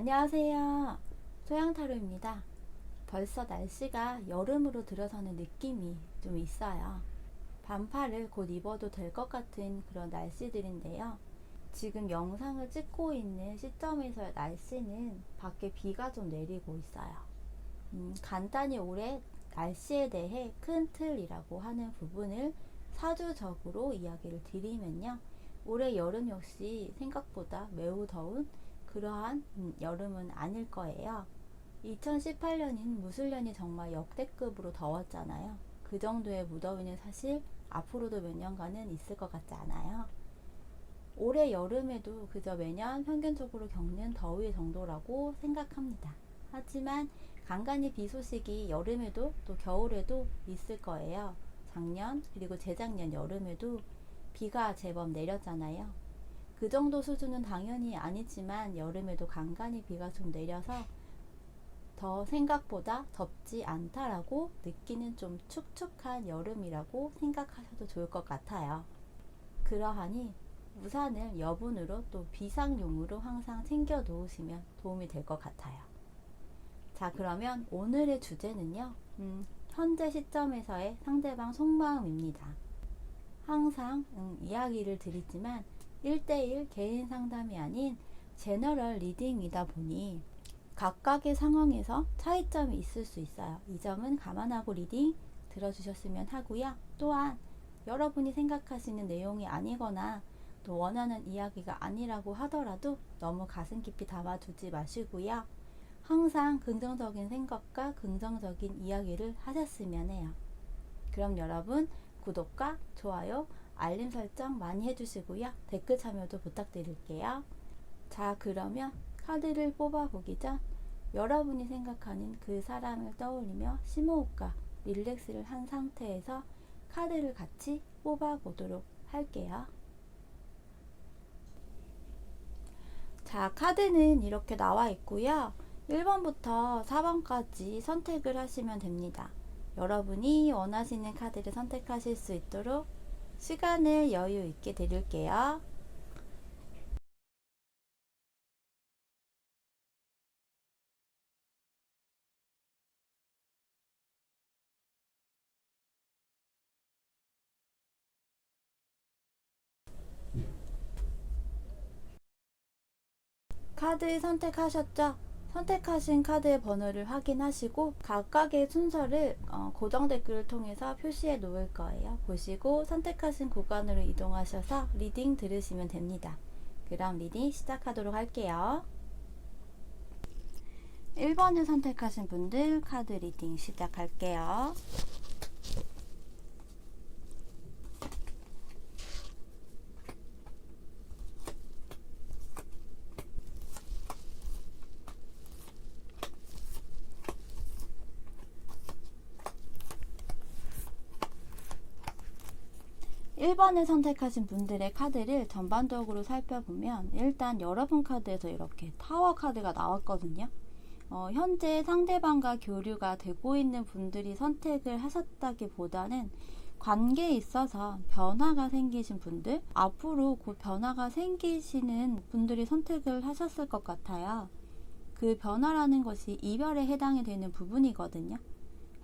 안녕하세요. 소양타로입니다. 벌써 날씨가 여름으로 들어서는 느낌이 좀 있어요. 반팔을 곧 입어도 될 것 같은 그런 날씨들인데요. 지금 영상을 찍고 있는 시점에서의 날씨는 밖에 비가 좀 내리고 있어요. 간단히 올해 날씨에 대해 큰 틀이라고 하는 부분을 사주적으로 이야기를 드리면요. 올해 여름 역시 생각보다 매우 더운 그러한 여름은 아닐 거예요. 2018년인 무술년이 정말 역대급으로 더웠잖아요. 그 정도의 무더위는 사실 앞으로도 몇 년간은 있을 것 같지 않아요. 올해 여름에도 그저 매년 평균적으로 겪는 더위 정도라고 생각합니다. 하지만 간간히 비 소식이 여름에도 또 겨울에도 있을 거예요. 작년 그리고 재작년 여름에도 비가 제법 내렸잖아요. 그 정도 수준은 당연히 아니지만 여름에도 간간히 비가 좀 내려서 더 생각보다 덥지 않다라고 느끼는 좀 축축한 여름이라고 생각하셔도 좋을 것 같아요. 그러하니 우산을 여분으로 또 비상용으로 항상 챙겨 놓으시면 도움이 될 것 같아요. 자, 그러면 오늘의 주제는요. 현재 시점에서의 상대방 속마음입니다. 항상 이야기를 드리지만 1대1 개인 상담이 아닌 제너럴 리딩이다 보니 각각의 상황에서 차이점이 있을 수 있어요. 이 점은 감안하고 리딩 들어주셨으면 하고요. 또한 여러분이 생각하시는 내용이 아니거나 또 원하는 이야기가 아니라고 하더라도 너무 가슴 깊이 담아두지 마시고요. 항상 긍정적인 생각과 긍정적인 이야기를 하셨으면 해요. 그럼 여러분 구독과 좋아요, 알림 설정 많이 해주시고요. 댓글 참여도 부탁드릴게요. 자, 그러면 카드를 뽑아보기 전 여러분이 생각하는 그 사람을 떠올리며 심호흡과 릴렉스를 한 상태에서 카드를 같이 뽑아보도록 할게요. 자, 카드는 이렇게 나와 있고요. 1번부터 4번까지 선택을 하시면 됩니다. 여러분이 원하시는 카드를 선택하실 수 있도록 시간을 여유 있게 드릴게요. 카드 선택하셨죠? 선택하신 카드의 번호를 확인하시고 각각의 순서를 고정 댓글을 통해서 표시해 놓을 거예요. 보시고 선택하신 구간으로 이동하셔서 리딩 들으시면 됩니다. 그럼 리딩 시작하도록 할게요. 1번을 선택하신 분들 카드 리딩 시작할게요. 1번을 선택하신 분들의 카드를 전반적으로 살펴보면 일단 여러분 카드에서 이렇게 타워 카드가 나왔거든요. 현재 상대방과 교류가 되고 있는 분들이 선택을 하셨다기보다는 관계에 있어서 변화가 생기신 분들, 앞으로 곧 변화가 생기시는 분들이 선택을 하셨을 것 같아요. 그 변화라는 것이 이별에 해당이 되는 부분이거든요.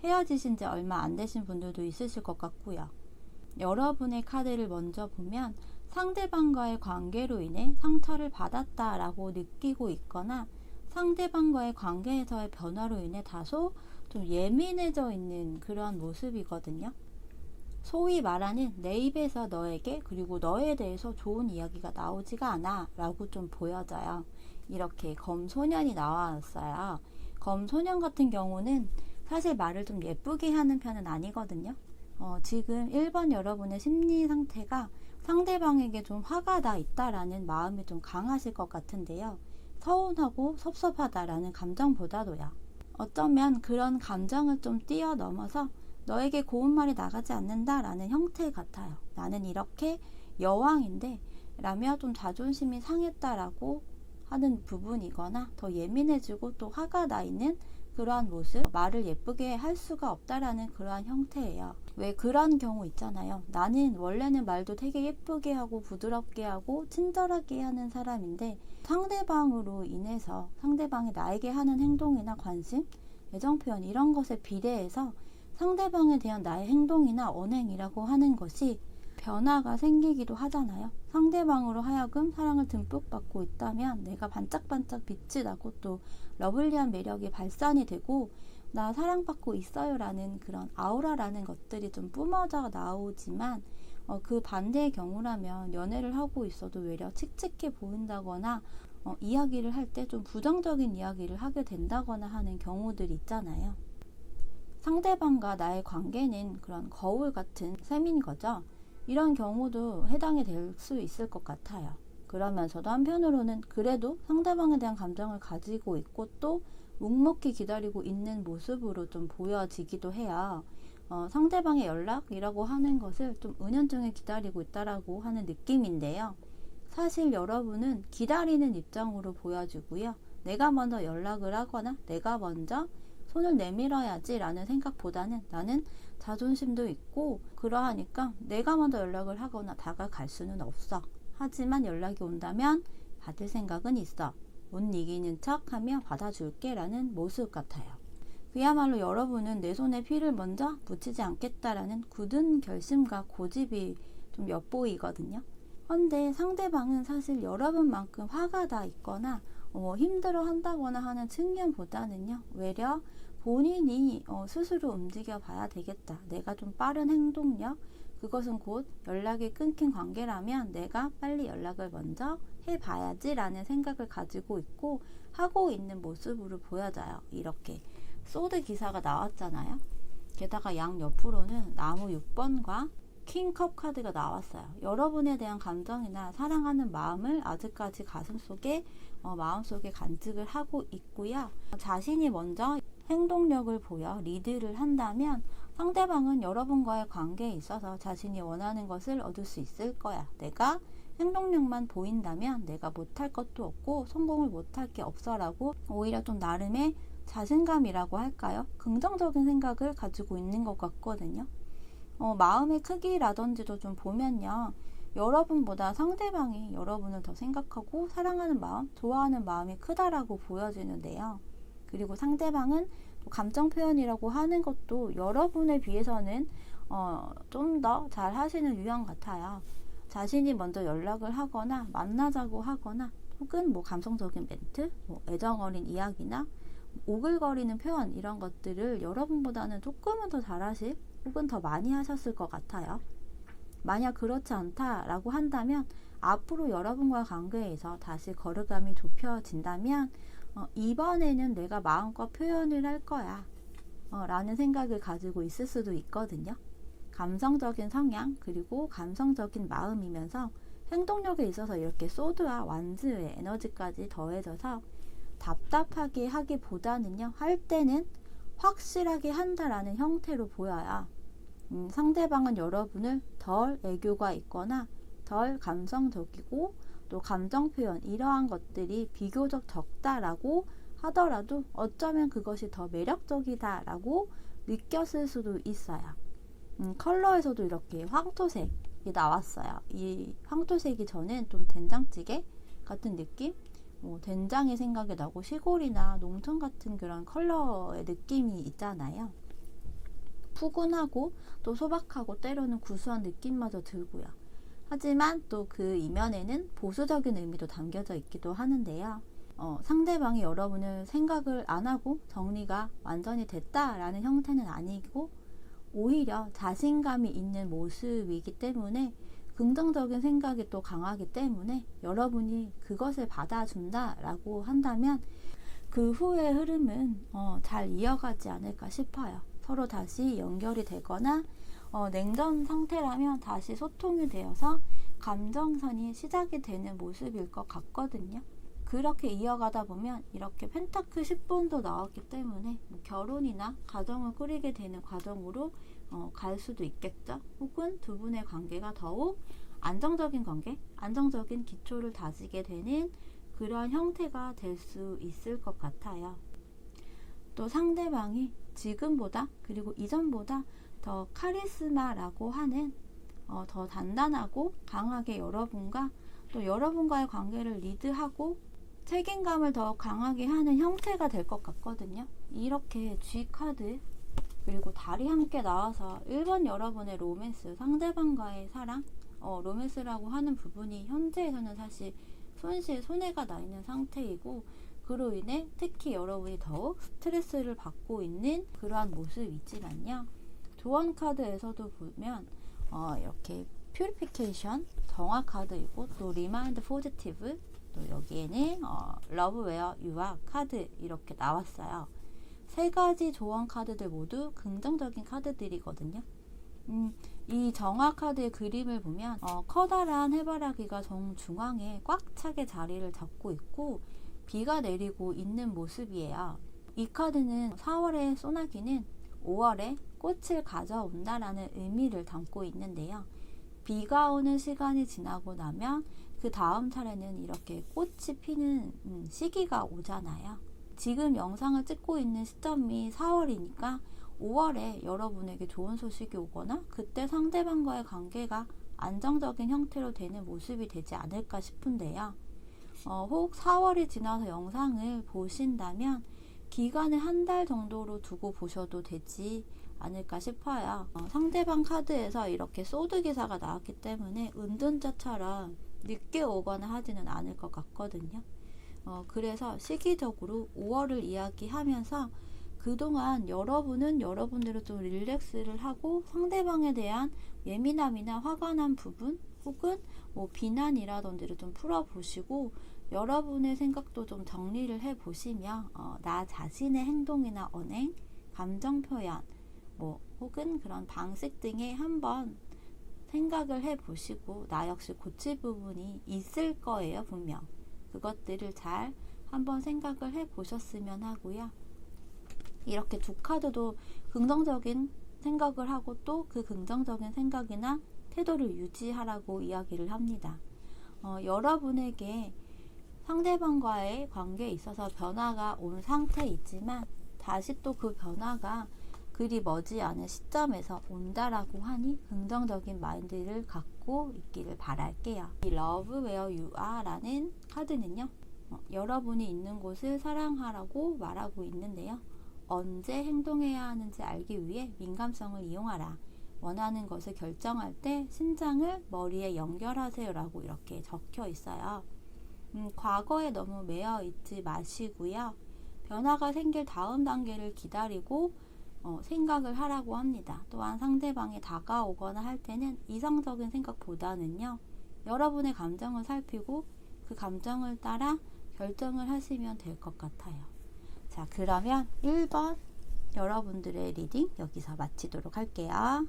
헤어지신 지 얼마 안 되신 분들도 있으실 것 같고요. 여러분의 카드를 먼저 보면 상대방과의 관계로 인해 상처를 받았다라고 느끼고 있거나 상대방과의 관계에서의 변화로 인해 다소 좀 예민해져 있는 그런 모습이거든요. 소위 말하는 내 입에서 너에게 그리고 너에 대해서 좋은 이야기가 나오지가 않아 라고 좀 보여져요. 이렇게 검소년이 나왔어요. 검소년 같은 경우는 사실 말을 좀 예쁘게 하는 편은 아니거든요. 지금 1번 여러분의 심리 상태가 상대방에게 좀 화가 나 있다라는 마음이 좀 강하실 것 같은데요. 서운하고 섭섭하다라는 감정보다도요. 어쩌면 그런 감정을 좀 뛰어넘어서 너에게 고운 말이 나가지 않는다라는 형태 같아요. 나는 이렇게 여왕인데 라며 좀 자존심이 상했다라고 하는 부분이거나 더 예민해지고 또 화가 나 있는 그러한 모습, 말을 예쁘게 할 수가 없다라는 그러한 형태예요. 왜 그런 경우 있잖아요. 나는 원래는 말도 되게 예쁘게 하고 부드럽게 하고 친절하게 하는 사람인데 상대방으로 인해서 상대방이 나에게 하는 행동이나 관심, 애정 표현 이런 것에 비례해서 상대방에 대한 나의 행동이나 언행이라고 하는 것이 변화가 생기기도 하잖아요. 상대방으로 하여금 사랑을 듬뿍 받고 있다면 내가 반짝반짝 빛이 나고 또 러블리한 매력이 발산이 되고 나 사랑받고 있어요 라는 그런 아우라라는 것들이 좀 뿜어져 나오지만 그 반대의 경우라면 연애를 하고 있어도 외려 칙칙해 보인다거나 이야기를 할 때 좀 부정적인 이야기를 하게 된다거나 하는 경우들이 있잖아요. 상대방과 나의 관계는 그런 거울 같은 셈인 거죠. 이런 경우도 해당이 될 수 있을 것 같아요. 그러면서도 한편으로는 그래도 상대방에 대한 감정을 가지고 있고 또 묵묵히 기다리고 있는 모습으로 좀 보여지기도 해요. 상대방의 연락이라고 하는 것을 좀 은연중에 기다리고 있다라고 하는 느낌인데요. 사실 여러분은 기다리는 입장으로 보여지고요. 내가 먼저 연락을 하거나 내가 먼저 손을 내밀어야지 라는 생각보다는 나는 자존심도 있고 그러하니까 내가 먼저 연락을 하거나 다가갈 수는 없어. 하지만 연락이 온다면 받을 생각은 있어. 못 이기는 척하며 받아줄게 라는 모습 같아요. 그야말로 여러분은 내 손에 피를 먼저 묻히지 않겠다라는 굳은 결심과 고집이 좀 엿보이거든요. 그런데 상대방은 사실 여러분만큼 화가 나 있거나 힘들어 한다거나 하는 측면보다는요. 외려 본인이 스스로 움직여 봐야 되겠다. 내가 좀 빠른 행동력, 그것은 곧 연락이 끊긴 관계라면 내가 빨리 연락을 먼저 해봐야지 라는 생각을 가지고 있고 하고 있는 모습으로 보여져요. 이렇게 소드 기사가 나왔잖아요. 게다가 양 옆으로는 나무 6번과 킹컵 카드가 나왔어요. 여러분에 대한 감정이나 사랑하는 마음을 아직까지 가슴속에 마음속에 간직을 하고 있고요. 자신이 먼저 행동력을 보여 리드를 한다면 상대방은 여러분과의 관계에 있어서 자신이 원하는 것을 얻을 수 있을 거야. 내가 행동력만 보인다면 내가 못할 것도 없고 성공을 못할 게 없어 라고 오히려 좀 나름의 자신감이라고 할까요? 긍정적인 생각을 가지고 있는 것 같거든요. 마음의 크기라든지도 좀 보면요. 여러분보다 상대방이 여러분을 더 생각하고 사랑하는 마음, 좋아하는 마음이 크다라고 보여지는데요. 그리고 상대방은 감정 표현이라고 하는 것도 여러분에 비해서는 좀 더 잘 하시는 유형 같아요. 자신이 먼저 연락을 하거나 만나자고 하거나 혹은 감성적인 멘트, 애정 어린 이야기나 오글거리는 표현 이런 것들을 여러분보다는 조금은 더 잘하실 혹은 더 많이 하셨을 것 같아요. 만약 그렇지 않다라고 한다면 앞으로 여러분과 관계에서 다시 거리감이 좁혀진다면 이번에는 내가 마음껏 표현을 할 거야 라는 생각을 가지고 있을 수도 있거든요. 감성적인 성향 그리고 감성적인 마음이면서 행동력에 있어서 이렇게 소드와 완즈의 에너지까지 더해져서 답답하게 하기보다는요, 할 때는 확실하게 한다라는 형태로 보여야 상대방은 여러분을 덜 애교가 있거나 덜 감성적이고 또 감정 표현 이러한 것들이 비교적 적다라고 하더라도 어쩌면 그것이 더 매력적이다라고 느꼈을 수도 있어요. 컬러에서도 이렇게 황토색이 나왔어요. 이 황토색이 저는 좀 된장찌개 같은 느낌? 된장이 생각이 나고 시골이나 농촌 같은 그런 컬러의 느낌이 있잖아요. 푸근하고 또 소박하고 때로는 구수한 느낌마저 들고요. 하지만 또 그 이면에는 보수적인 의미도 담겨져 있기도 하는데요. 상대방이 여러분을 생각을 안 하고 정리가 완전히 됐다라는 형태는 아니고 오히려 자신감이 있는 모습이기 때문에 긍정적인 생각이 또 강하기 때문에 여러분이 그것을 받아준다라고 한다면 그 후의 흐름은 잘 이어가지 않을까 싶어요. 서로 다시 연결이 되거나 냉전 상태라면 다시 소통이 되어서 감정선이 시작이 되는 모습일 것 같거든요. 그렇게 이어가다 보면 이렇게 펜타클 10번도 나왔기 때문에 결혼이나 가정을 꾸리게 되는 과정으로 갈 수도 있겠죠. 혹은 두 분의 관계가 더욱 안정적인 관계, 안정적인 기초를 다지게 되는 그러한 형태가 될 수 있을 것 같아요. 또 상대방이 지금보다 그리고 이전보다 더 카리스마라고 하는 더 단단하고 강하게 여러분과 또 여러분과의 관계를 리드하고 책임감을 더 강하게 하는 형태가 될 것 같거든요. 이렇게 G카드 그리고 달이 함께 나와서 1번 여러분의 로맨스, 상대방과의 사랑, 로맨스라고 하는 부분이 현재에서는 사실 손해가 나 있는 상태이고, 그로 인해 특히 여러분이 더욱 스트레스를 받고 있는 그러한 모습이지만요. 조언 카드에서도 보면 이렇게 퓨리피케이션 정화 카드이고, 또 리마인드 포지티브, 또 여기에는 러브 웨어 유아 카드 이렇게 나왔어요. 세 가지 조언 카드들 모두 긍정적인 카드들이거든요. 이 정화 카드의 그림을 보면 커다란 해바라기가 정중앙에 꽉 차게 자리를 잡고 있고 비가 내리고 있는 모습이에요. 이 카드는 4월의 소나기는 5월에 꽃을 가져온다라는 의미를 담고 있는데요. 비가 오는 시간이 지나고 나면 그 다음 차례는 이렇게 꽃이 피는 시기가 오잖아요. 지금 영상을 찍고 있는 시점이 4월이니까 5월에 여러분에게 좋은 소식이 오거나 그때 상대방과의 관계가 안정적인 형태로 되는 모습이 되지 않을까 싶은데요. 혹 4월이 지나서 영상을 보신다면 기간을 한 달 정도로 두고 보셔도 되지 않을까 싶어요. 상대방 카드에서 이렇게 소드 기사가 나왔기 때문에 은둔자처럼 늦게 오거나 하지는 않을 것 같거든요. 그래서 시기적으로 5월을 이야기하면서 그동안 여러분은 여러분대로 좀 릴렉스를 하고 상대방에 대한 예민함이나 화가 난 부분 혹은 비난이라든지를 좀 풀어보시고 여러분의 생각도 좀 정리를 해보시며 나 자신의 행동이나 언행, 감정 표현 혹은 그런 방식 등에 한번 생각을 해보시고 나 역시 고칠 부분이 있을 거예요. 분명 그것들을 잘 한번 생각을 해보셨으면 하고요. 이렇게 두 카드도 긍정적인 생각을 하고 또 그 긍정적인 생각이나 태도를 유지하라고 이야기를 합니다. 여러분에게 상대방과의 관계에 있어서 변화가 온 상태이지만 다시 또 그 변화가 그리 머지않은 시점에서 온다라고 하니 긍정적인 마인드를 갖고 있기를 바랄게요. 이 Love Where You Are 라는 카드는요, 여러분이 있는 곳을 사랑하라고 말하고 있는데요. 언제 행동해야 하는지 알기 위해 민감성을 이용하라. 원하는 것을 결정할 때 심장을 머리에 연결하세요 라고 이렇게 적혀 있어요. 과거에 너무 매여 있지 마시고요. 변화가 생길 다음 단계를 기다리고 생각을 하라고 합니다. 또한 상대방이 다가오거나 할 때는 이성적인 생각보다는요, 여러분의 감정을 살피고 그 감정을 따라 결정을 하시면 될 것 같아요. 자, 그러면 1번 여러분들의 리딩 여기서 마치도록 할게요.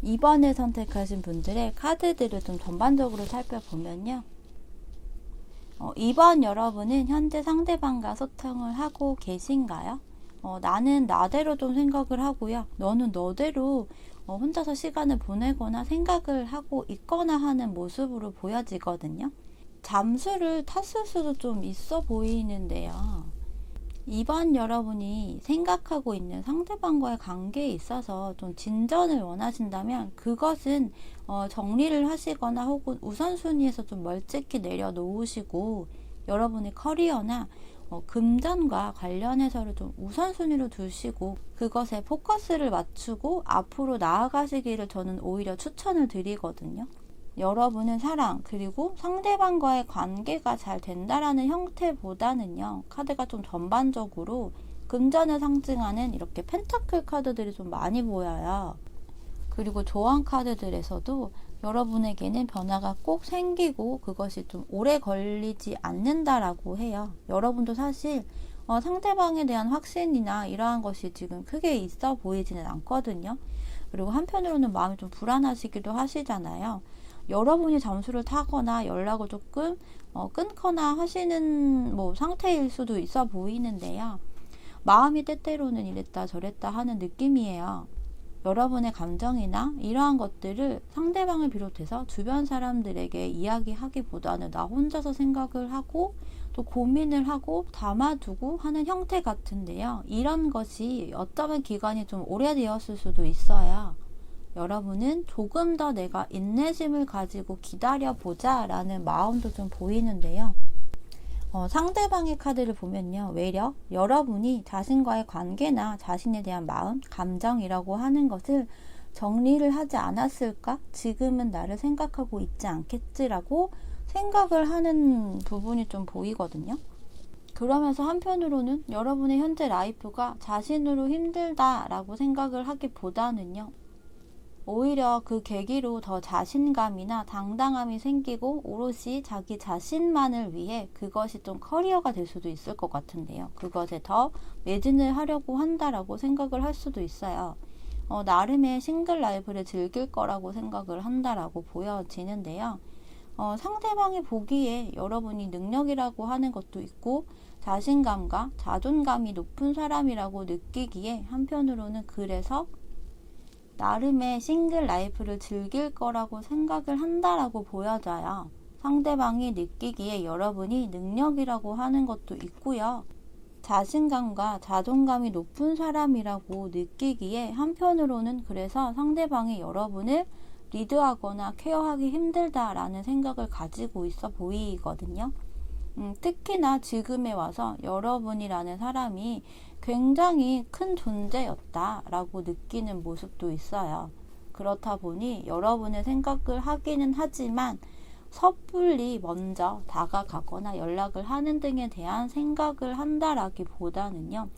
(2번을) 선택하신 분들의 카드들을 좀 전반적으로 살펴보면요. 2번 여러분은 현재 상대방과 소통을 하고 계신가요? 나는 나대로 좀 생각을 하고요. 너는 너대로 혼자서 시간을 보내거나 생각을 하고 있거나 하는 모습으로 보여지거든요. 잠수를 탔을 수도 좀 있어 보이는데요. 2번 여러분이 생각하고 있는 상대방과의 관계에 있어서 좀 진전을 원하신다면 그것은 정리를 하시거나 혹은 우선순위에서 좀 멀찍이 내려놓으시고 여러분의 커리어나 금전과 관련해서를 좀 우선순위로 두시고 그것에 포커스를 맞추고 앞으로 나아가시기를 저는 오히려 추천을 드리거든요. 여러분은 사랑 그리고 상대방과의 관계가 잘 된다라는 형태보다는요, 카드가 좀 전반적으로 금전을 상징하는 이렇게 펜타클 카드들이 좀 많이 보여요. 그리고 조언 카드들에서도 여러분에게는 변화가 꼭 생기고 그것이 좀 오래 걸리지 않는다라고 해요. 여러분도 사실 상대방에 대한 확신이나 이러한 것이 지금 크게 있어 보이지는 않거든요. 그리고 한편으로는 마음이 좀 불안하시기도 하시잖아요. 여러분이 잠수를 타거나 연락을 조금 끊거나 하시는 상태일 수도 있어 보이는데요. 마음이 때때로는 이랬다 저랬다 하는 느낌이에요. 여러분의 감정이나 이러한 것들을 상대방을 비롯해서 주변 사람들에게 이야기하기보다는 나 혼자서 생각을 하고 또 고민을 하고 담아두고 하는 형태 같은데요. 이런 것이 어쩌면 기간이 좀 오래되었을 수도 있어요. 여러분은 조금 더 내가 인내심을 가지고 기다려보자 라는 마음도 좀 보이는데요. 상대방의 카드를 보면요. 외려 여러분이 자신과의 관계나 자신에 대한 마음, 감정이라고 하는 것을 정리를 하지 않았을까? 지금은 나를 생각하고 있지 않겠지라고 생각을 하는 부분이 좀 보이거든요. 그러면서 한편으로는 여러분의 현재 라이프가 자신으로 힘들다라고 생각을 하기보다는요. 오히려 그 계기로 더 자신감이나 당당함이 생기고 오롯이 자기 자신만을 위해 그것이 좀 커리어가 될 수도 있을 것 같은데요. 그것에 더 매진을 하려고 한다라고 생각을 할 수도 있어요. 나름의 싱글 라이프를 즐길 거라고 생각을 한다라고 보여지는데요. 상대방이 보기에 여러분이 능력이라고 하는 것도 있고 자신감과 자존감이 높은 사람이라고 느끼기에 한편으로는 그래서 나름의 싱글 라이프를 즐길 거라고 생각을 한다라고 보여져요. 상대방이 느끼기에 여러분이 능력이라고 하는 것도 있고요. 자신감과 자존감이 높은 사람이라고 느끼기에 한편으로는 그래서 상대방이 여러분을 리드하거나 케어하기 힘들다라는 생각을 가지고 있어 보이거든요. 특히나 지금에 와서 여러분이라는 사람이 굉장히 큰 존재였다라고 느끼는 모습도 있어요. 그렇다 보니 여러분의 생각을 하기는 하지만 섣불리 먼저 다가가거나 연락을 하는 등에 대한 생각을 한다라기보다는요.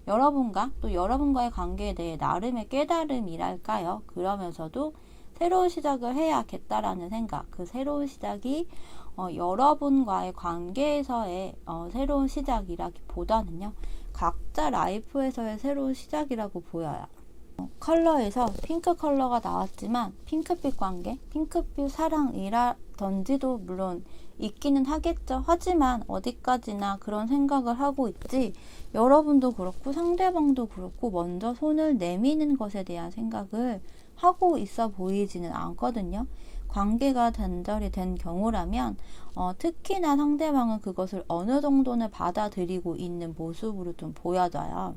여러분과 또 여러분과의 관계에 대해 나름의 깨달음이랄까요. 그러면서도 새로운 시작을 해야겠다라는 생각, 그 새로운 시작이 여러분과의 관계에서의 새로운 시작이라기보다는요. 각자 라이프에서의 새로운 시작이라고 보여요. 컬러에서 핑크 컬러가 나왔지만 핑크빛 관계, 핑크빛 사랑이라든지도 물론 있기는 하겠죠. 하지만 어디까지나 그런 생각을 하고 있지 여러분도 그렇고 상대방도 그렇고 먼저 손을 내미는 것에 대한 생각을 하고 있어 보이지는 않거든요. 관계가 단절이 된 경우라면 특히나 상대방은 그것을 어느 정도는 받아들이고 있는 모습으로 좀 보여져요.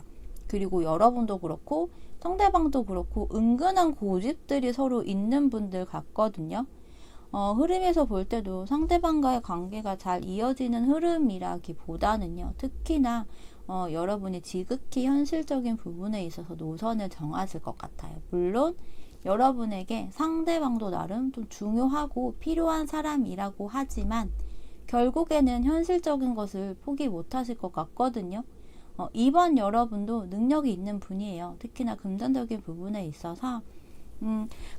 그리고 여러분도 그렇고 상대방도 그렇고 은근한 고집들이 서로 있는 분들 같거든요. 흐름에서 볼 때도 상대방과의 관계가 잘 이어지는 흐름이라기보다는요. 특히나 여러분이 지극히 현실적인 부분에 있어서 노선을 정하실 것 같아요. 물론 여러분에게 상대방도 나름 좀 중요하고 필요한 사람이라고 하지만 결국에는 현실적인 것을 포기 못하실 것 같거든요. 이번 여러분도 능력이 있는 분이에요. 특히나 금전적인 부분에 있어서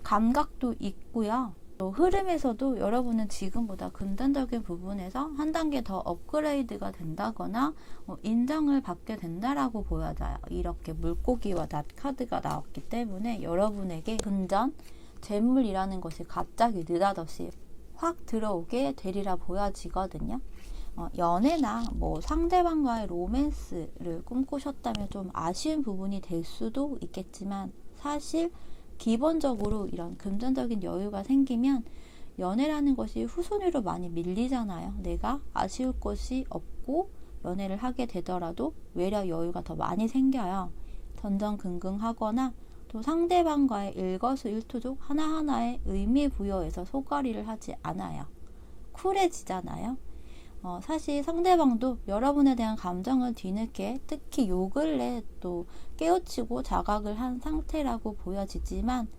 감각도 있고요. 또 흐름에서도 여러분은 지금보다 금전적인 부분에서 한 단계 더 업그레이드가 된다거나 인정을 받게 된다라고 보여져요. 이렇게 물고기와 낫 카드가 나왔기 때문에 여러분에게 금전, 재물이라는 것이 갑자기 느닷없이 확 들어오게 되리라 보여지거든요. 연애나 상대방과의 로맨스를 꿈꾸셨다면 좀 아쉬운 부분이 될 수도 있겠지만 사실 기본적으로 이런 금전적인 여유가 생기면 연애라는 것이 후순위로 많이 밀리잖아요. 내가 아쉬울 것이 없고 연애를 하게 되더라도 외려 여유가 더 많이 생겨요. 전전긍긍하거나 또 상대방과의 일거수일투족 하나하나에 의미 부여해서 소거리를 하지 않아요. 쿨해지잖아요. 사실 상대방도 여러분에 대한 감정을 뒤늦게 특히 요 근래 또 깨우치고 자각을 한 상태라고 보여지지만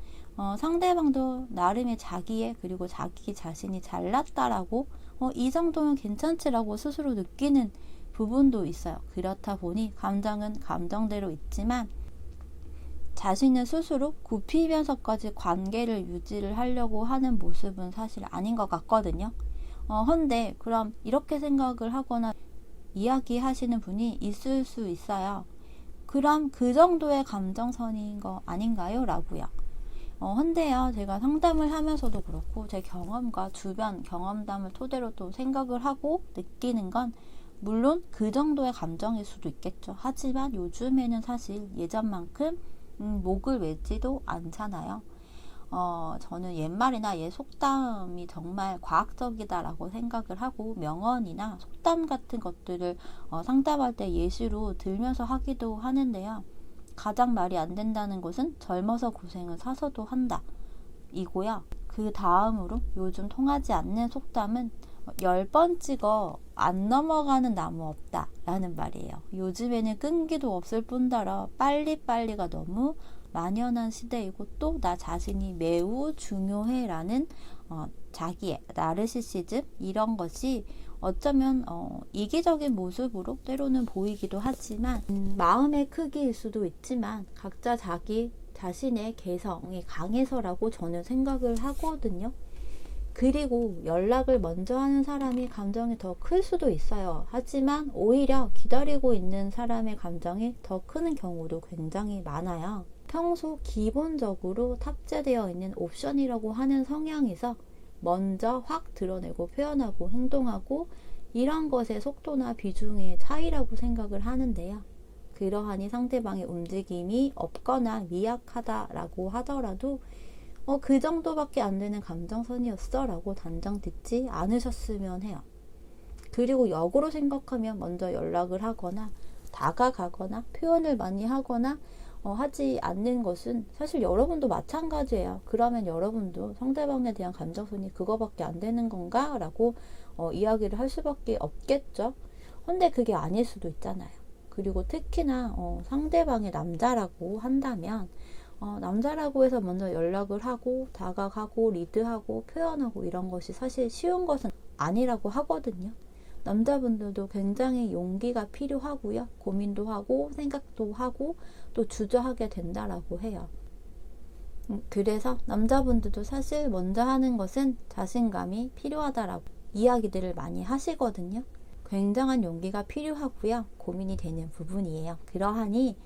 상대방도 나름의 자기의 그리고 자기 자신이 잘났다라고 이 정도면 괜찮지라고 스스로 느끼는 부분도 있어요. 그렇다 보니 감정은 감정대로 있지만 자신을 스스로 굽히면서까지 관계를 유지를 하려고 하는 모습은 사실 아닌 것 같거든요. 헌데 그럼 이렇게 생각을 하거나 이야기하시는 분이 있을 수 있어요. 그럼 그 정도의 감정선인 거 아닌가요? 라고요. 헌데요, 제가 상담을 하면서도 그렇고 제 경험과 주변 경험담을 토대로 또 생각을 하고 느끼는 건 물론 그 정도의 감정일 수도 있겠죠. 하지만 요즘에는 사실 예전만큼 목을 매지도 않잖아요. 저는 옛말이나 옛 속담이 정말 과학적이다라고 생각을 하고, 명언이나 속담 같은 것들을 상담할 때 예시로 들면서 하기도 하는데요. 가장 말이 안 된다는 것은 젊어서 고생을 사서도 한다 이고요. 그 다음으로 요즘 통하지 않는 속담은 10번 찍어 안 넘어가는 나무 없다 라는 말이에요. 요즘에는 끈기도 없을 뿐더러 빨리빨리가 너무 만연한 시대이고, 또 나 자신이 매우 중요해 라는 자기의 나르시시즘, 이런 것이 어쩌면 이기적인 모습으로 때로는 보이기도 하지만, 마음의 크기일 수도 있지만 각자 자기 자신의 개성이 강해서라고 저는 생각을 하거든요. 그리고 연락을 먼저 하는 사람이 감정이 더 클 수도 있어요. 하지만 오히려 기다리고 있는 사람의 감정이 더 크는 경우도 굉장히 많아요. 평소 기본적으로 탑재되어 있는 옵션이라고 하는 성향에서 먼저 확 드러내고 표현하고 행동하고, 이런 것의 속도나 비중의 차이라고 생각을 하는데요. 그러하니 상대방의 움직임이 없거나 미약하다라고 하더라도 그 정도밖에 안 되는 감정선이었어 라고 단정 짓지 않으셨으면 해요. 그리고 역으로 생각하면 먼저 연락을 하거나 다가가거나 표현을 많이 하거나 하지 않는 것은 사실 여러분도 마찬가지예요. 그러면 여러분도 상대방에 대한 감정선이 그거밖에 안 되는 건가? 라고 이야기를 할 수밖에 없겠죠. 근데 그게 아닐 수도 있잖아요. 그리고 특히나 상대방이 남자라고 한다면 남자라고 해서 먼저 연락을 하고 다가가고 리드하고 표현하고 이런 것이 사실 쉬운 것은 아니라고 하거든요. 남자분들도 굉장히 용기가 필요하고요. 고민도 하고 생각도 하고 또 주저하게 된다라고 해요. 그래서 남자분들도 사실 먼저 하는 것은 자신감이 필요하다라고 이야기들을 많이 하시거든요. 굉장한 용기가 필요하고요. 고민이 되는 부분이에요. 그러하니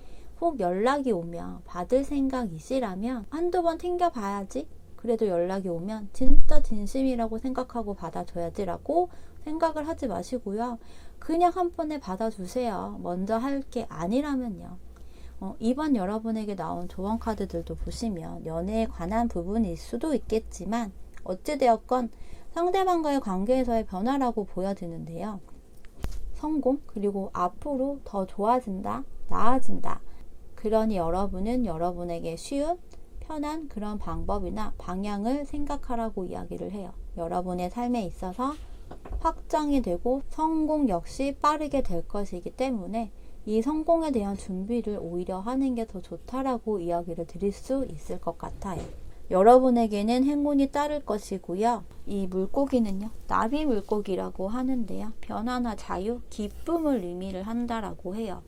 혹 연락이 오면 받을 생각이시라면 한두 번 튕겨봐야지, 그래도 연락이 오면 진짜 진심이라고 생각하고 받아줘야지라고 생각을 하지 마시고요. 그냥 한 번에 받아주세요. 먼저 할 게 아니라면요. 이번 여러분에게 나온 조언 카드들도 보시면 연애에 관한 부분일 수도 있겠지만 어찌되었건 상대방과의 관계에서의 변화라고 보여지는데요. 성공, 그리고 앞으로 더 좋아진다, 나아진다. 그러니 여러분은 여러분에게 쉬운, 편한 그런 방법이나 방향을 생각하라고 이야기를 해요. 여러분의 삶에 있어서 확정이 되고 성공 역시 빠르게 될 것이기 때문에 이 성공에 대한 준비를 오히려 하는 게 더 좋다라고 이야기를 드릴 수 있을 것 같아요. 여러분에게는 행운이 따를 것이고요. 이 물고기는요, 나비 물고기라고 하는데요. 변화나 자유, 기쁨을 의미를 한다라고 해요.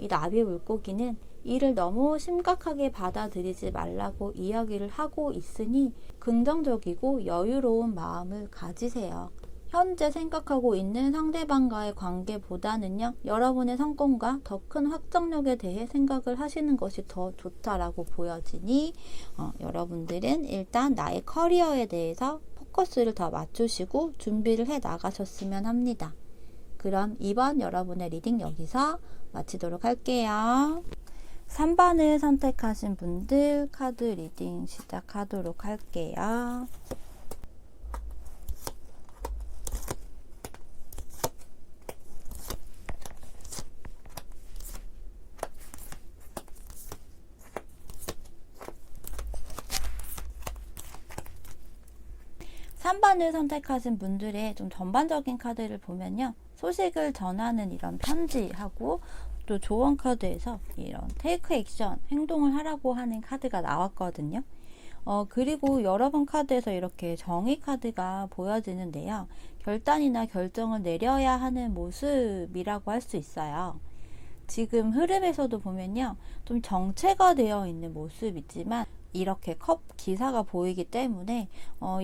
이 나비 물고기는 이를 너무 심각하게 받아들이지 말라고 이야기를 하고 있으니 긍정적이고 여유로운 마음을 가지세요. 현재 생각하고 있는 상대방과의 관계보다는요, 여러분의 성공과 더 큰 확장력에 대해 생각을 하시는 것이 더 좋다라고 보여지니 여러분들은 일단 나의 커리어에 대해서 포커스를 더 맞추시고 준비를 해 나가셨으면 합니다. 그럼 이번 여러분의 리딩 여기서 마치도록 할게요. 3번을 선택하신 분들 카드 리딩 시작하도록 할게요. (3번을) 선택하신 분들의 좀 전반적인 카드를 보면요, 소식을 전하는 이런 편지하고 또 조언 카드에서 이런 테이크 액션, 행동을 하라고 하는 카드가 나왔거든요. 그리고 여러분 카드에서 이렇게 정의 카드가 보여지는데요. 결단이나 결정을 내려야 하는 모습이라고 할 수 있어요. 지금 흐름에서도 보면요, 좀 정체가 되어 있는 모습이지만 이렇게 컵 기사가 보이기 때문에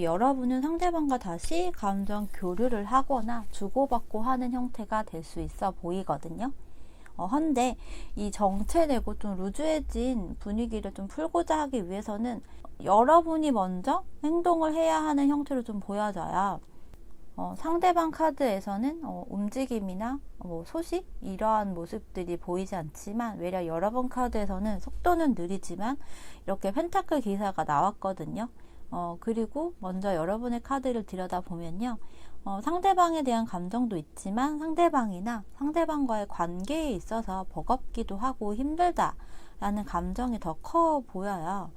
여러분은 상대방과 다시 감정 교류를 하거나 주고받고 하는 형태가 될 수 있어 보이거든요. 헌데 이 정체되고 좀 루즈해진 분위기를 좀 풀고자 하기 위해서는 여러분이 먼저 행동을 해야 하는 형태로 좀 보여져요. 상대방 카드에서는 움직임이나 소식 이러한 모습들이 보이지 않지만 외려 여러분 카드에서는 속도는 느리지만 이렇게 펜타클 기사가 나왔거든요. 그리고 먼저 여러분의 카드를 들여다보면요. 상대방에 대한 감정도 있지만 상대방이나 상대방과의 관계에 있어서 버겁기도 하고 힘들다라는 감정이 더 커 보여요.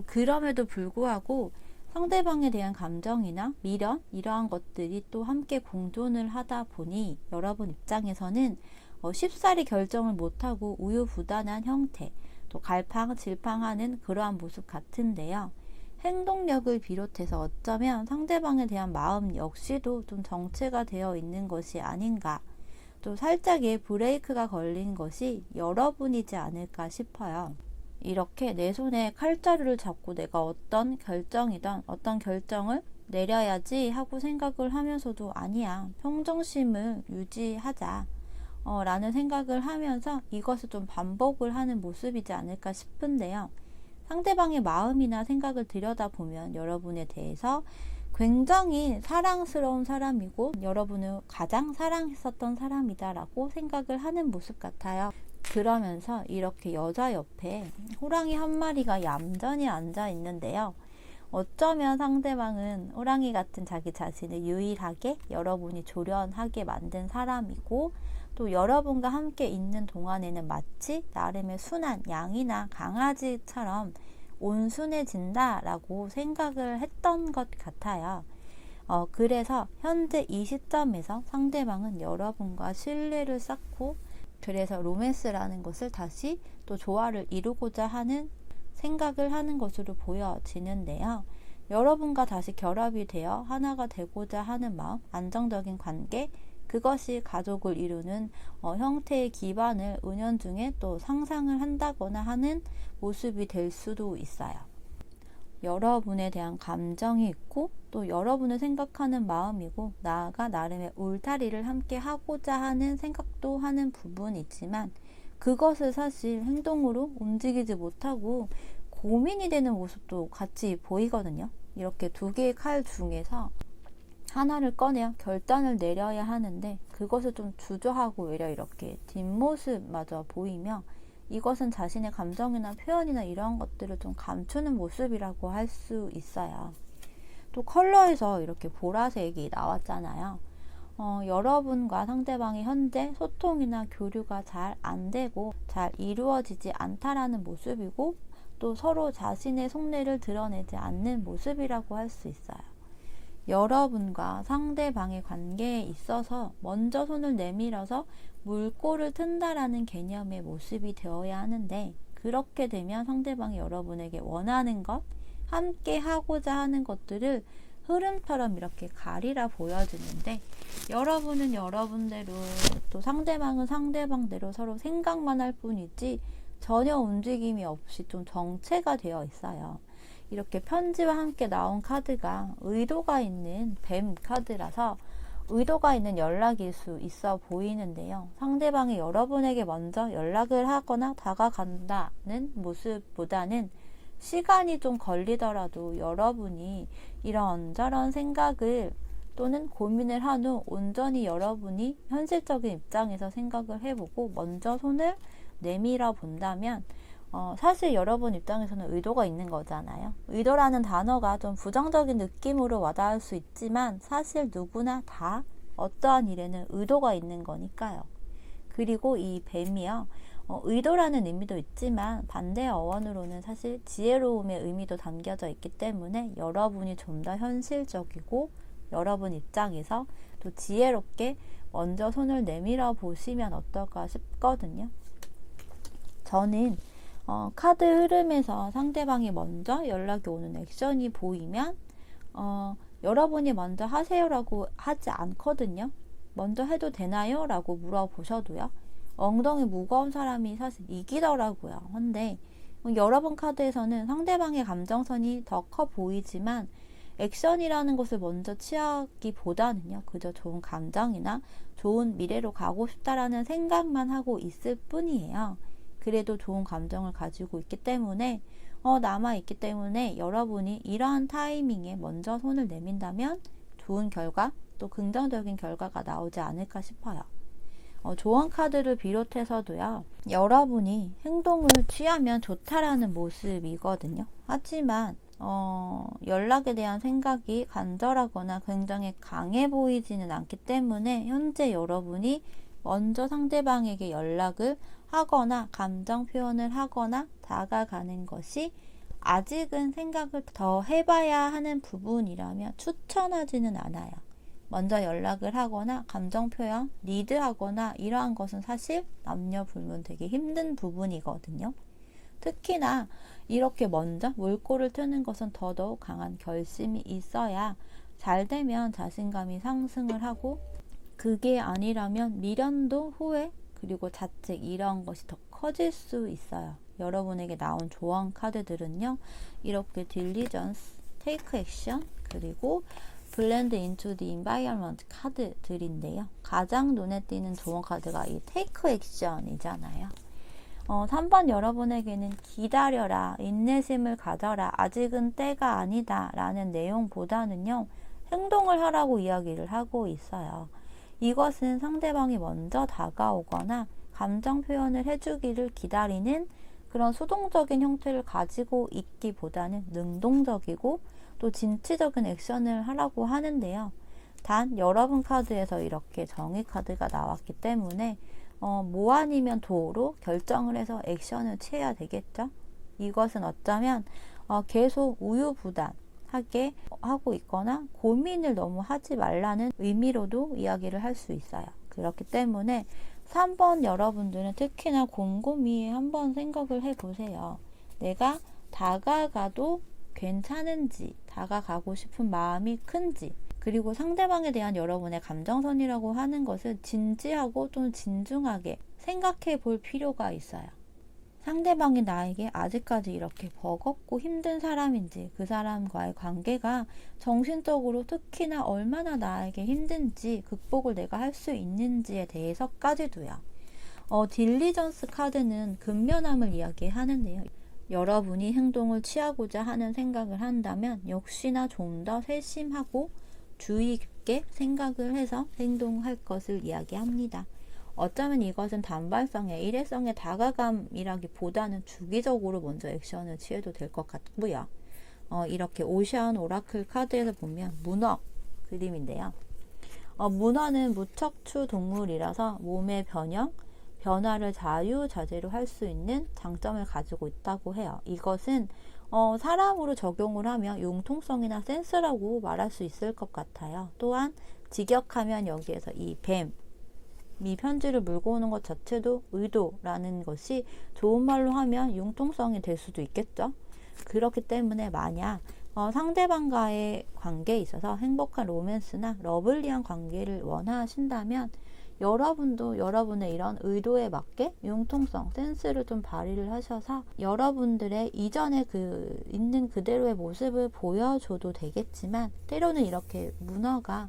그럼에도 불구하고 상대방에 대한 감정이나 미련 이러한 것들이 또 함께 공존을 하다 보니 여러분 입장에서는 쉽사리 결정을 못하고 우유부단한 형태, 또 갈팡질팡하는 그러한 모습 같은데요. 행동력을 비롯해서 어쩌면 상대방에 대한 마음 역시도 좀 정체가 되어 있는 것이 아닌가, 또 살짝의 브레이크가 걸린 것이 여러분이지 않을까 싶어요. 이렇게 내 손에 칼자루를 잡고 내가 어떤 결정이든 어떤 결정을 내려야지 하고 생각을 하면서도 아니야, 평정심을 유지하자 라는 생각을 하면서 이것을 좀 반복을 하는 모습이지 않을까 싶은데요. 상대방의 마음이나 생각을 들여다보면 여러분에 대해서 굉장히 사랑스러운 사람이고 여러분을 가장 사랑했었던 사람이다 라고 생각을 하는 모습 같아요. 그러면서 이렇게 여자 옆에 호랑이 한 마리가 얌전히 앉아 있는데요. 어쩌면 상대방은 호랑이 같은 자기 자신을 유일하게 여러분이 조련하게 만든 사람이고, 또 여러분과 함께 있는 동안에는 마치 나름의 순한 양이나 강아지처럼 온순해진다라고 생각을 했던 것 같아요. 그래서 현재 이 시점에서 상대방은 여러분과 신뢰를 쌓고, 그래서 로맨스라는 것을 다시 또 조화를 이루고자 하는 생각을 하는 것으로 보여지는데요. 여러분과 다시 결합이 되어 하나가 되고자 하는 마음, 안정적인 관계, 그것이 가족을 이루는 형태의 기반을 은연중에 또 상상을 한다거나 하는 모습이 될 수도 있어요. 여러분에 대한 감정이 있고 또 여러분을 생각하는 마음이고 나아가 나름의 울타리를 함께 하고자 하는 생각도 하는 부분이지만 그것을 사실 행동으로 움직이지 못하고 고민이 되는 모습도 같이 보이거든요. 이렇게 두 개의 칼 중에서 하나를 꺼내어 결단을 내려야 하는데 그것을 좀 주저하고 외려 이렇게 뒷모습마저 보이며, 이것은 자신의 감정이나 표현이나 이런 것들을 좀 감추는 모습이라고 할 수 있어요. 또 컬러에서 이렇게 보라색이 나왔잖아요. 여러분과 상대방이 현재 소통이나 교류가 잘 안 되고 잘 이루어지지 않다라는 모습이고, 또 서로 자신의 속내를 드러내지 않는 모습이라고 할 수 있어요. 여러분과 상대방의 관계에 있어서 먼저 손을 내밀어서 물꼬를 튼다라는 개념의 모습이 되어야 하는데, 그렇게 되면 상대방이 여러분에게 원하는 것, 함께 하고자 하는 것들을 흐름처럼 이렇게 가리라 보여주는데, 여러분은 여러분대로 또 상대방은 상대방대로 서로 생각만 할 뿐이지 전혀 움직임이 없이 좀 정체가 되어 있어요. 이렇게 편지와 함께 나온 카드가 의도가 있는 뱀 카드라서 의도가 있는 연락일 수 있어 보이는데요. 상대방이 여러분에게 먼저 연락을 하거나 다가간다는 모습보다는 시간이 좀 걸리더라도 여러분이 이런저런 생각을 또는 고민을 한 후 온전히 여러분이 현실적인 입장에서 생각을 해보고 먼저 손을 내밀어 본다면 사실 여러분 입장에서는 의도가 있는 거잖아요. 의도라는 단어가 좀 부정적인 느낌으로 와닿을 수 있지만 사실 누구나 다 어떠한 일에는 의도가 있는 거니까요. 그리고 이 뱀이요, 의도라는 의미도 있지만 반대 어원으로는 사실 지혜로움의 의미도 담겨져 있기 때문에 여러분이 좀 더 현실적이고 여러분 입장에서 또 지혜롭게 먼저 손을 내밀어 보시면 어떨까 싶거든요. 저는 카드 흐름에서 상대방이 먼저 연락이 오는 액션이 보이면 여러분이 먼저 하세요라고 하지 않거든요. 먼저 해도 되나요? 라고 물어보셔도요. 엉덩이 무거운 사람이 사실 이기더라고요. 근데 여러분 카드에서는 상대방의 감정선이 더 커 보이지만 액션이라는 것을 먼저 취하기보다는요, 그저 좋은 감정이나 좋은 미래로 가고 싶다라는 생각만 하고 있을 뿐이에요. 그래도 좋은 감정을 가지고 있기 때문에 남아있기 때문에 여러분이 이러한 타이밍에 먼저 손을 내민다면 좋은 결과 또 긍정적인 결과가 나오지 않을까 싶어요. 조언 카드를 비롯해서도요, 여러분이 행동을 취하면 좋다라는 모습이거든요. 하지만 연락에 대한 생각이 간절하거나 굉장히 강해 보이지는 않기 때문에 현재 여러분이 먼저 상대방에게 연락을 하거나 감정 표현을 하거나 다가가는 것이 아직은 생각을 더 해봐야 하는 부분이라면 추천하지는 않아요. 먼저 연락을 하거나 감정 표현, 리드하거나 이러한 것은 사실 남녀 불문 되게 힘든 부분이거든요. 특히나 이렇게 먼저 물꼬를 트는 것은 더더욱 강한 결심이 있어야 잘 되면 자신감이 상승을 하고, 그게 아니라면 미련도 후회 그리고 자책 이런 것이 더 커질 수 있어요. 여러분에게 나온 조언 카드들은요, 이렇게 딜리전스, 테이크 액션, 그리고 블렌드 인투 디 인바이러먼트 카드들인데요. 가장 눈에 띄는 조언 카드가 이 테이크 액션이잖아요. 3번 여러분에게는 기다려라, 인내심을 가져라, 아직은 때가 아니다 라는 내용보다는요, 행동을 하라고 이야기를 하고 있어요. 이것은 상대방이 먼저 다가오거나 감정 표현을 해주기를 기다리는 그런 수동적인 형태를 가지고 있기보다는 능동적이고 또 진취적인 액션을 하라고 하는데요. 단 여러분 카드에서 이렇게 정의 카드가 나왔기 때문에 뭐 아니면 도로 결정을 해서 액션을 취해야 되겠죠. 이것은 어쩌면 계속 우유부단하게 하고 있거나 고민을 너무 하지 말라는 의미로도 이야기를 할 수 있어요. 그렇기 때문에 3번 여러분들은 특히나 곰곰이 한번 생각을 해보세요. 내가 다가가도 괜찮은지, 다가가고 싶은 마음이 큰지, 그리고 상대방에 대한 여러분의 감정선이라고 하는 것을 진지하고 또는 진중하게 생각해 볼 필요가 있어요. 상대방이 나에게 아직까지 이렇게 버겁고 힘든 사람인지, 그 사람과의 관계가 정신적으로 특히나 얼마나 나에게 힘든지, 극복을 내가 할 수 있는지에 대해서까지도요. 딜리전스 카드는 근면함을 이야기하는데요. 여러분이 행동을 취하고자 하는 생각을 한다면 역시나 좀 더 세심하고 주의 깊게 생각을 해서 행동할 것을 이야기합니다. 어쩌면 이것은 단발성의 일회성의 다가감이라기보다는 주기적으로 먼저 액션을 취해도 될 것 같고요. 이렇게 오션 오라클 카드에서 보면 문어 그림인데요. 문어는 무척추 동물이라서 몸의 변화를 자유자재로 할 수 있는 장점을 가지고 있다고 해요. 이것은 사람으로 적용을 하면 융통성이나 센스라고 말할 수 있을 것 같아요. 또한 직역하면 여기에서 이 뱀이 편지를 물고 오는 것 자체도 의도라는 것이 좋은 말로 하면 융통성이 될 수도 있겠죠. 그렇기 때문에 만약 상대방과의 관계에 있어서 행복한 로맨스나 러블리한 관계를 원하신다면 여러분도 여러분의 이런 의도에 맞게 융통성, 센스를 좀 발휘를 하셔서 여러분들의 이전에 있는 그대로의 모습을 보여줘도 되겠지만, 때로는 이렇게 문화가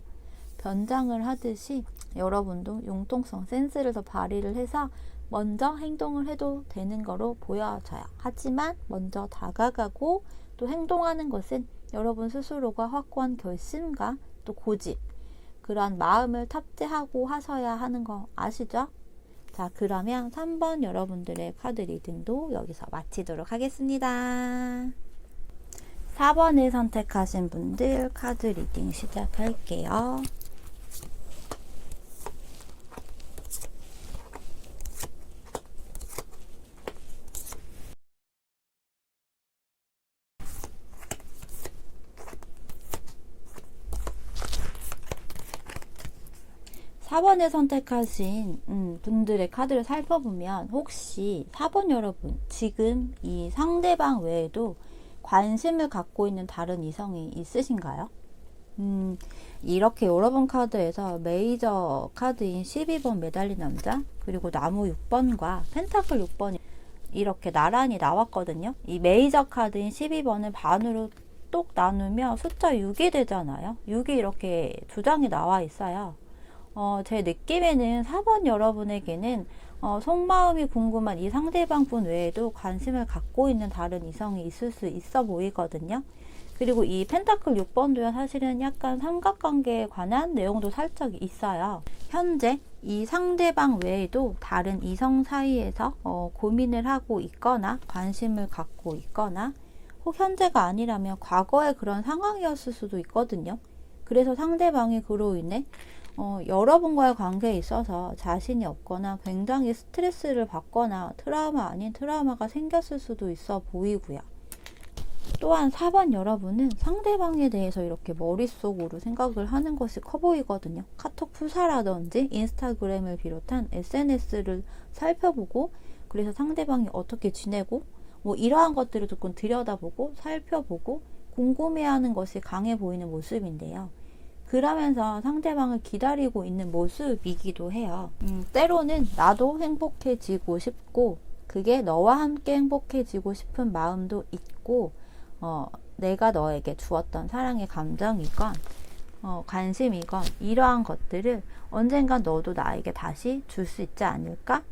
변장을 하듯이 여러분도 융통성, 센스를 더 발휘를 해서 먼저 행동을 해도 되는 거로 보여져요. 하지만 먼저 다가가고 또 행동하는 것은 여러분 스스로가 확고한 결심과 또 고집, 그러한 마음을 탑재하고 하셔야 하는 거 아시죠? 자, 그러면 3번 여러분들의 카드 리딩도 여기서 마치도록 하겠습니다. 4번을 선택하신 분들 카드 리딩 시작할게요. 사 4번을 선택하신 분들의 카드를 살펴보면 혹시 4번 여러분 지금 이 상대방 외에도 관심을 갖고 있는 다른 이성이 있으신가요? 이렇게 여러분 카드에서 메이저 카드인 12번 매달린 남자, 그리고 나무 6번과 펜타클 6번이 이렇게 나란히 나왔거든요. 이 메이저 카드인 12번을 반으로 똑 나누면 숫자 6이 되잖아요. 6이 이렇게 두 장이 나와 있어요. 제 느낌에는 4번 여러분에게는 속마음이 궁금한 이 상대방 분 외에도 관심을 갖고 있는 다른 이성이 있을 수 있어 보이거든요. 그리고 이 펜타클 6번도요, 사실은 약간 삼각관계에 관한 내용도 살짝 있어요. 현재 이 상대방 외에도 다른 이성 사이에서 고민을 하고 있거나 관심을 갖고 있거나, 혹 현재가 아니라면 과거의 그런 상황이었을 수도 있거든요. 그래서 상대방이 그로 인해 여러분과의 관계에 있어서 자신이 없거나 굉장히 스트레스를 받거나 트라우마 아닌 트라우마가 생겼을 수도 있어 보이고요. 또한 4번 여러분은 상대방에 대해서 이렇게 머릿속으로 생각을 하는 것이 커 보이거든요. 카톡 프사라든지 인스타그램을 비롯한 SNS를 살펴보고, 그래서 상대방이 어떻게 지내고 뭐 이러한 것들을 조금 들여다보고 살펴보고 궁금해하는 것이 강해 보이는 모습인데요. 그러면서 상대방을 기다리고 있는 모습이기도 해요. 때로는 나도 행복해지고 싶고, 그게 너와 함께 행복해지고 싶은 마음도 있고, 내가 너에게 주었던 사랑의 감정이건 관심이건 이러한 것들을 언젠간 너도 나에게 다시 줄 수 있지 않을까?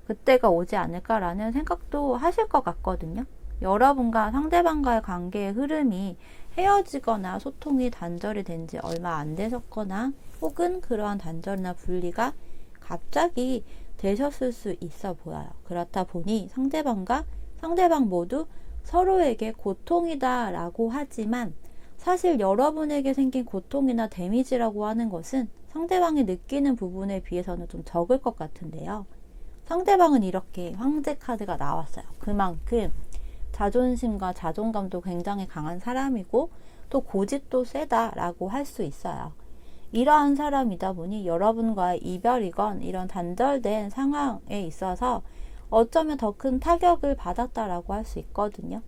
그때가 오지 않을까라는 생각도 하실 것 같거든요. 여러분과 상대방과의 관계의 흐름이 헤어지거나 소통이 단절이 된 지 얼마 안 되셨거나, 혹은 그러한 단절이나 분리가 갑자기 되셨을 수 있어 보여요. 그렇다 보니 상대방 모두 서로에게 고통이다 라고 하지만, 사실 여러분에게 생긴 고통이나 데미지라고 하는 것은 상대방이 느끼는 부분에 비해서는 좀 적을 것 같은데요. 상대방은 이렇게 황제 카드가 나왔어요. 그만큼 자존심과 자존감도 굉장히 강한 사람이고, 또 고집도 세다라고 할 수 있어요. 이러한 사람이다 보니 여러분과의 이별이건 이런 단절된 상황에 있어서 어쩌면 더 큰 타격을 받았다라고 할 수 있거든요.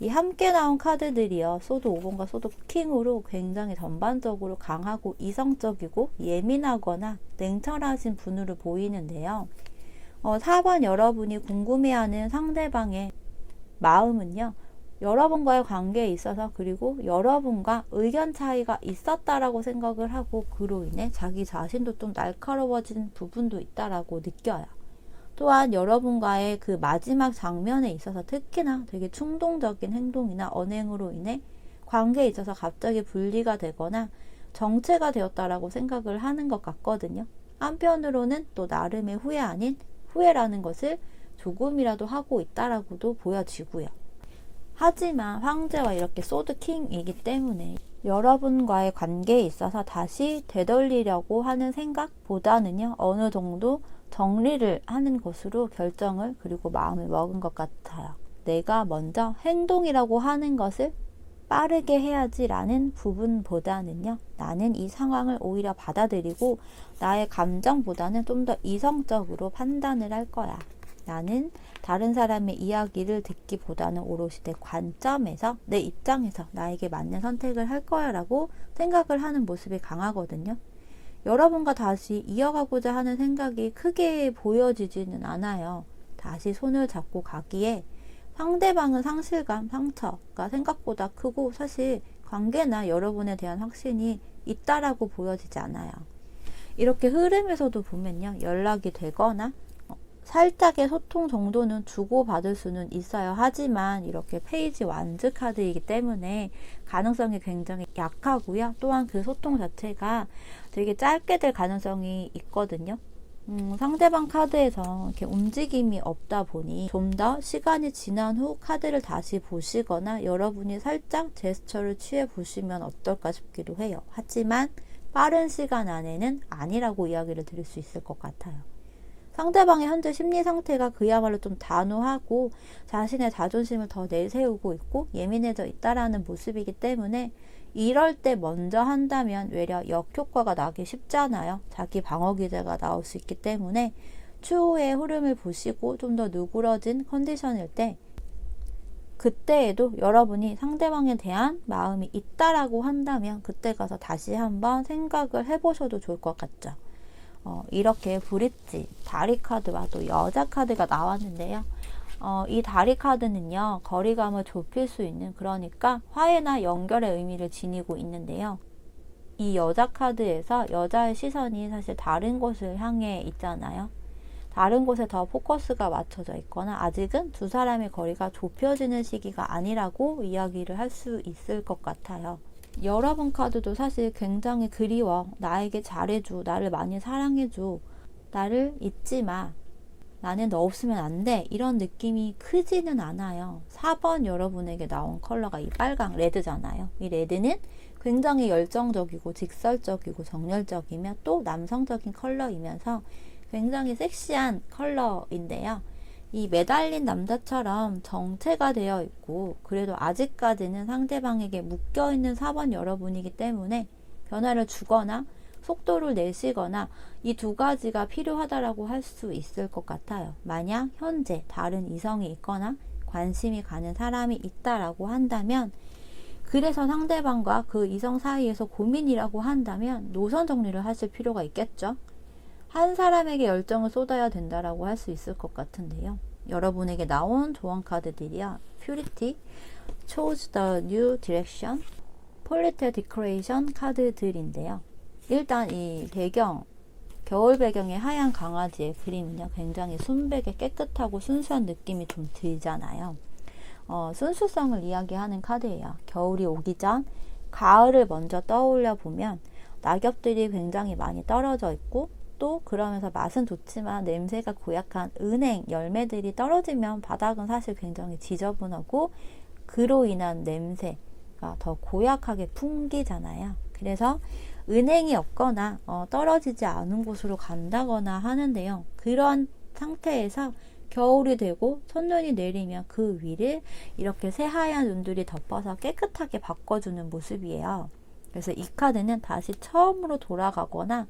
이 함께 나온 카드들이요, 소드 5번과 소드 킹으로 굉장히 전반적으로 강하고 이성적이고 예민하거나 냉철하신 분으로 보이는데요. 4번 여러분이 궁금해하는 상대방의 마음은요, 여러분과의 관계에 있어서, 그리고 여러분과 의견 차이가 있었다라고 생각을 하고, 그로 인해 자기 자신도 좀 날카로워진 부분도 있다라고 느껴요. 또한 여러분과의 그 마지막 장면에 있어서 특히나 되게 충동적인 행동이나 언행으로 인해 관계에 있어서 갑자기 분리가 되거나 정체가 되었다라고 생각을 하는 것 같거든요. 한편으로는 또 나름의 후회 아닌 후회라는 것을 조금이라도 하고 있다라고도 보여지고요. 하지만 황제와 이렇게 소드 킹이기 때문에 여러분과의 관계에 있어서 다시 되돌리려고 하는 생각보다는요, 어느 정도 정리를 하는 것으로 결정을, 그리고 마음을 먹은 것 같아요. 내가 먼저 행동이라고 하는 것을 빠르게 해야지라는 부분보다는요, 나는 이 상황을 오히려 받아들이고 나의 감정보다는 좀 더 이성적으로 판단을 할 거야. 나는 다른 사람의 이야기를 듣기보다는 오롯이 내 관점에서, 내 입장에서 나에게 맞는 선택을 할 거야 라고 생각을 하는 모습이 강하거든요. 여러분과 다시 이어가고자 하는 생각이 크게 보여지지는 않아요. 다시 손을 잡고 가기에 상대방은 상실감, 상처가 생각보다 크고, 사실 관계나 여러분에 대한 확신이 있다라고 보여지지 않아요. 이렇게 흐름에서도 보면요, 연락이 되거나 살짝의 소통 정도는 주고받을 수는 있어요. 하지만 이렇게 페이지 완즈 카드이기 때문에 가능성이 굉장히 약하고요. 또한 그 소통 자체가 되게 짧게 될 가능성이 있거든요. 상대방 카드에서 이렇게 움직임이 없다 보니 좀 더 시간이 지난 후 카드를 다시 보시거나 여러분이 살짝 제스처를 취해 보시면 어떨까 싶기도 해요. 하지만 빠른 시간 안에는 아니라고 이야기를 드릴 수 있을 것 같아요. 상대방의 현재 심리 상태가 그야말로 좀 단호하고 자신의 자존심을 더 내세우고 있고 예민해져 있다라는 모습이기 때문에, 이럴 때 먼저 한다면 외려 역효과가 나기 쉽잖아요. 자기 방어 기제가 나올 수 있기 때문에 추후의 흐름을 보시고 좀 더 누그러진 컨디션일 때, 그때에도 여러분이 상대방에 대한 마음이 있다라고 한다면 그때 가서 다시 한번 생각을 해보셔도 좋을 것 같죠. 이렇게 브릿지, 다리 카드와 또 여자 카드가 나왔는데요. 이 다리 카드는요, 거리감을 좁힐 수 있는, 그러니까 화해나 연결의 의미를 지니고 있는데요. 이 여자 카드에서 여자의 시선이 사실 다른 곳을 향해 있잖아요. 다른 곳에 더 포커스가 맞춰져 있거나 아직은 두 사람의 거리가 좁혀지는 시기가 아니라고 이야기를 할 수 있을 것 같아요. 여러분 카드도 사실 굉장히 그리워. 나에게 잘해줘. 나를 많이 사랑해줘. 나를 잊지 마. 나는 너 없으면 안 돼. 이런 느낌이 크지는 않아요. 4번 여러분에게 나온 컬러가 이 빨강, 레드잖아요. 이 레드는 굉장히 열정적이고 직설적이고 정열적이며 또 남성적인 컬러이면서 굉장히 섹시한 컬러인데요. 이 매달린 남자처럼 정체가 되어 있고 그래도 아직까지는 상대방에게 묶여있는 4번 여러분이기 때문에 변화를 주거나 속도를 내시거나 이 두 가지가 필요하다라고 할 수 있을 것 같아요. 만약 현재 다른 이성이 있거나 관심이 가는 사람이 있다라고 한다면, 그래서 상대방과 그 이성 사이에서 고민이라고 한다면 노선 정리를 하실 필요가 있겠죠. 한 사람에게 열정을 쏟아야 된다라고 할 수 있을 것 같은데요. 여러분에게 나온 조언 카드들이요. Purity, Choose the New Direction, Polite Decoration 카드들인데요. 일단 이 배경, 겨울 배경의 하얀 강아지의 그림은요, 굉장히 순백에 깨끗하고 순수한 느낌이 좀 들잖아요. 순수성을 이야기하는 카드예요. 겨울이 오기 전 가을을 먼저 떠올려 보면 낙엽들이 굉장히 많이 떨어져 있고, 또 그러면서 맛은 좋지만 냄새가 고약한 은행 열매들이 떨어지면 바닥은 사실 굉장히 지저분하고 그로 인한 냄새가 더 고약하게 풍기잖아요. 그래서 은행이 없거나 떨어지지 않은 곳으로 간다거나 하는데요. 그런 상태에서 겨울이 되고 첫눈이 내리면 그 위를 이렇게 새하얀 눈들이 덮어서 깨끗하게 바꿔주는 모습이에요. 그래서 이 카드는 다시 처음으로 돌아가거나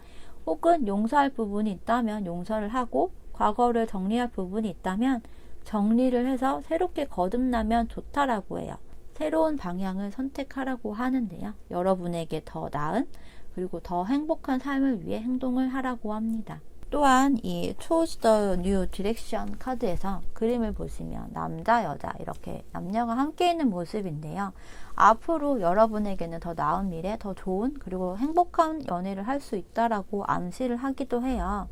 혹은 용서할 부분이 있다면 용서를 하고 과거를 정리할 부분이 있다면 정리를 해서 새롭게 거듭나면 좋다라고 해요. 새로운 방향을 선택하라고 하는데요. 여러분에게 더 나은 그리고 더 행복한 삶을 위해 행동을 하라고 합니다. 또한 이 Choose the New Direction 카드에서 그림을 보시면 남자, 여자 이렇게 남녀가 함께 있는 모습인데요. 앞으로 여러분에게는 더 나은 미래, 더 좋은 그리고 행복한 연애를 할 수 있다라고 암시를 하기도 해요.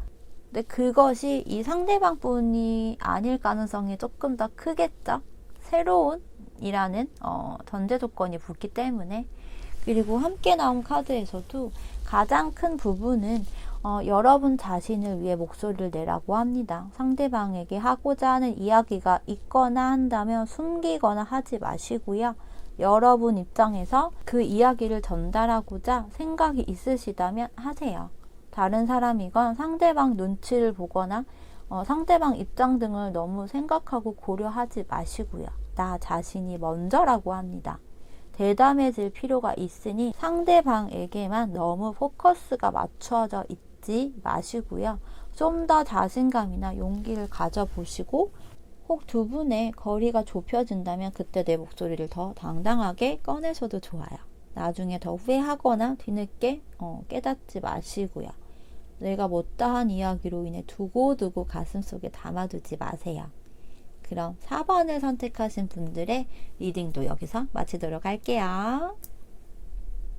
근데 그것이 이 상대방 분이 아닐 가능성이 조금 더 크겠죠. 새로운 이라는 전제 조건이 붙기 때문에. 그리고 함께 나온 카드에서도 가장 큰 부분은 여러분 자신을 위해 목소리를 내라고 합니다. 상대방에게 하고자 하는 이야기가 있거나 한다면 숨기거나 하지 마시고요. 여러분 입장에서 그 이야기를 전달하고자 생각이 있으시다면 하세요. 다른 사람이건 상대방 눈치를 보거나 상대방 입장 등을 너무 생각하고 고려하지 마시고요. 나 자신이 먼저라고 합니다. 대담해질 필요가 있으니 상대방에게만 너무 포커스가 맞춰져 있지 마시고요. 좀 더 자신감이나 용기를 가져보시고 혹 두 분의 거리가 좁혀진다면 그때 내 목소리를 더 당당하게 꺼내셔도 좋아요. 나중에 더 후회하거나 뒤늦게 깨닫지 마시고요. 내가 못다한 이야기로 인해 두고두고 가슴속에 담아두지 마세요. 그럼 4번을 선택하신 분들의 리딩도 여기서 마치도록 할게요.